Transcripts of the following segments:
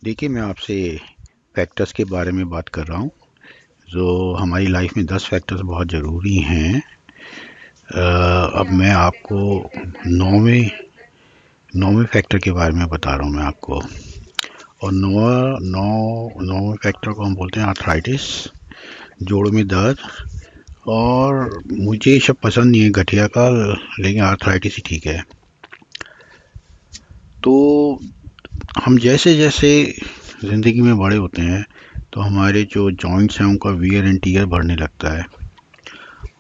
देखिए, मैं आपसे फैक्टर्स के बारे में बात कर रहा हूँ। जो हमारी लाइफ में 10 फैक्टर्स बहुत ज़रूरी हैं। अब मैं आपको नौवें नौवें फैक्टर के बारे में बता रहा हूँ मैं आपको। और नौवें फैक्टर को हम बोलते हैं आर्थराइटिस, जोड़ों में दर्द। और मुझे ये सब पसंद नहीं है गठिया का, लेकिन आर्थराइटिस ही ठीक है। तो हम जैसे जैसे ज़िंदगी में बड़े होते हैं तो हमारे जो जॉइंट्स हैं उनका वियर एंड टीयर बढ़ने लगता है।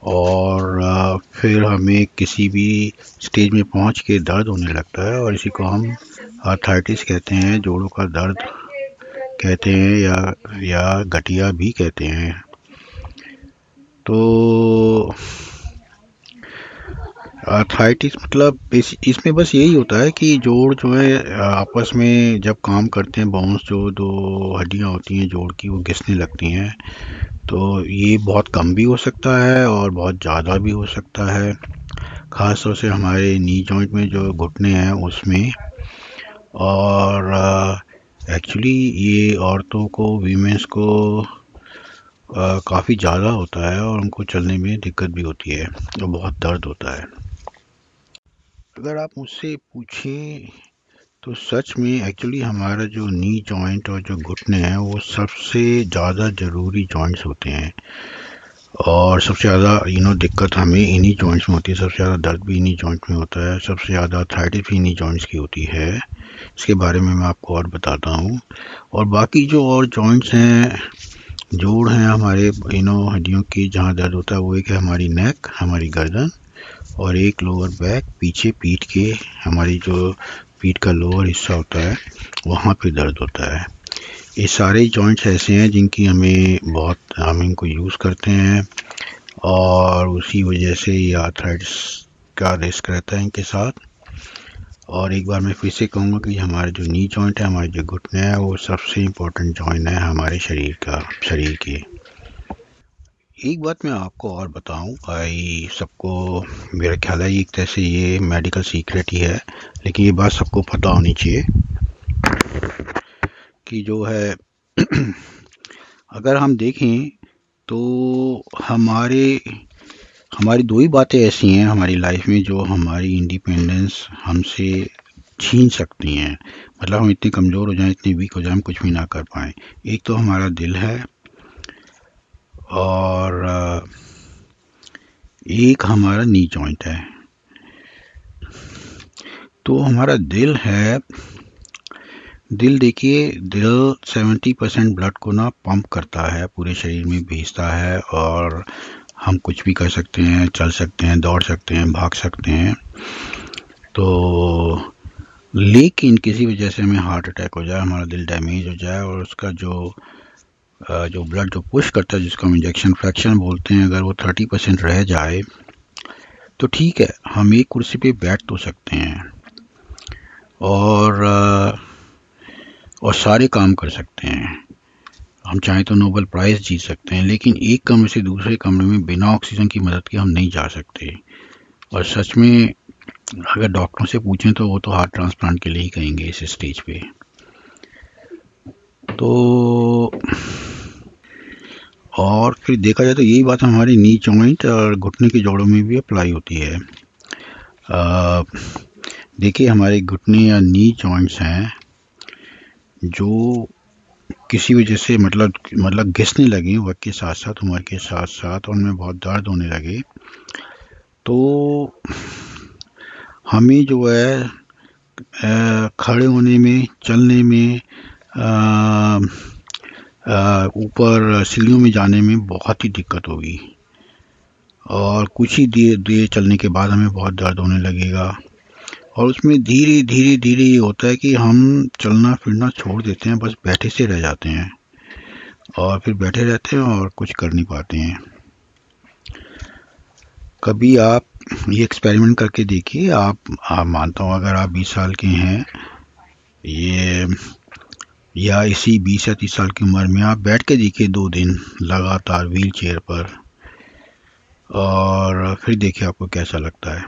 और फिर हमें किसी भी स्टेज में पहुंच के दर्द होने लगता है, और इसी को हम आर्थराइटिस कहते हैं, जोड़ों का दर्द कहते हैं, या गठिया भी कहते हैं। तो आर्थराइटिस मतलब इसमें बस यही होता है कि जोड़ जो है आपस में जब काम करते हैं, बोन्स जो दो हड्डियां होती हैं जोड़ की, वो घिसने लगती हैं। तो ये बहुत कम भी हो सकता है और बहुत ज़्यादा भी हो सकता है, ख़ास तौर से हमारे नी जॉइंट में जो घुटने हैं उसमें। और एक्चुअली ये औरतों को, वीमेंस को काफ़ी ज़्यादा होता है, और उनको चलने में दिक्कत भी होती है और बहुत दर्द होता है। अगर आप मुझसे पूछें तो सच में एक्चुअली हमारा जो नी जॉइंट और जो घुटने हैं वो सबसे ज़्यादा ज़रूरी जॉइंट्स होते हैं। और सबसे ज़्यादा दिक्कत हमें इन्हीं जॉइंट्स में होती है। सबसे ज़्यादा दर्द भी इन्हीं जॉइंट में होता है। सबसे ज़्यादा आर्थराइटिस भी इन्हीं जॉइंट्स की होती है। इसके बारे में मैं आपको और बताता हूँ। और बाकी जो और जॉइंट्स हैं, जोड़ हैं हमारे हड्डियों की, जहाँ दर्द होता है वो एक है हमारी नेक, हमारी गर्दन, और एक लोअर बैक, पीछे पीठ के, हमारी जो पीठ का लोअर हिस्सा होता है वहाँ पे दर्द होता है। ये सारे जॉइंट्स ऐसे हैं जिनकी हम इनको यूज़ करते हैं, और उसी वजह से ये आर्थराइटिस का रिस्क रहता है इनके साथ। और एक बार मैं फिर से कहूँगा कि हमारे जो नी जॉइंट है, हमारे जो घुटने हैं, वो सबसे इम्पोर्टेंट जॉइंट है हमारे शरीर के। एक बात मैं आपको और बताऊं, भाई सबको, मेरा ख्याल है एक तरह से ये मेडिकल सीक्रेट ही है, लेकिन ये बात सबको पता होनी चाहिए कि जो है अगर हम देखें तो हमारे हमारी दो ही बातें ऐसी हैं हमारी लाइफ में जो हमारी इंडिपेंडेंस हमसे छीन सकती हैं। मतलब हम इतने कमज़ोर हो जाएं, इतने वीक हो जाएं, हम कुछ भी ना कर पाएं। एक तो हमारा दिल है, और एक हमारा नी जॉइंट है। तो हमारा दिल है, दिल देखिए, दिल 70% ब्लड को ना पंप करता है, पूरे शरीर में भेजता है, और हम कुछ भी कर सकते हैं, चल सकते हैं, दौड़ सकते हैं, भाग सकते हैं। तो लेकिन किसी वजह से हमें हार्ट अटैक हो जाए, हमारा दिल डैमेज हो जाए, और उसका जो ब्लड जो पुश करता है, जिसको हम इंजेक्शन फ्रैक्शन बोलते हैं, अगर वो 30% रह जाए तो ठीक है, हम एक कुर्सी पे बैठ तो सकते हैं, और सारे काम कर सकते हैं। हम चाहें तो नोबेल प्राइज़ जीत सकते हैं, लेकिन एक कमरे से दूसरे कमरे में बिना ऑक्सीजन की मदद के हम नहीं जा सकते। और सच में अगर डॉक्टरों से पूछें तो वो तो हार्ट ट्रांसप्लांट के लिए ही कहेंगे इस स्टेज पे। तो और फिर देखा जाए तो यही बात हमारी नी जॉइंट और घुटने के जोड़ों में भी अप्लाई होती है। देखिए, हमारे घुटने या नी जॉइंट्स हैं जो किसी वजह से मतलब घिसने लगे वक्त के साथ साथ, उम्र के साथ साथ, उनमें बहुत दर्द होने लगे, तो हमें जो है खड़े होने में, चलने में, ऊपर सीढ़ियों में जाने में बहुत ही दिक्कत होगी। और कुछ ही देर देर चलने के बाद हमें बहुत दर्द होने लगेगा। और उसमें धीरे धीरे धीरे ये होता है कि हम चलना फिरना छोड़ देते हैं, बस बैठे से रह जाते हैं, और फिर बैठे रहते हैं और कुछ कर नहीं पाते हैं। कभी आप ये एक्सपेरिमेंट करके देखिए। आप मानता हूँ अगर आप 20 साल के हैं, ये या इसी 20 या 30 साल की उम्र में, आप बैठ के देखिए 2 दिन लगातार व्हील चेयर पर, और फिर देखिए आपको कैसा लगता है।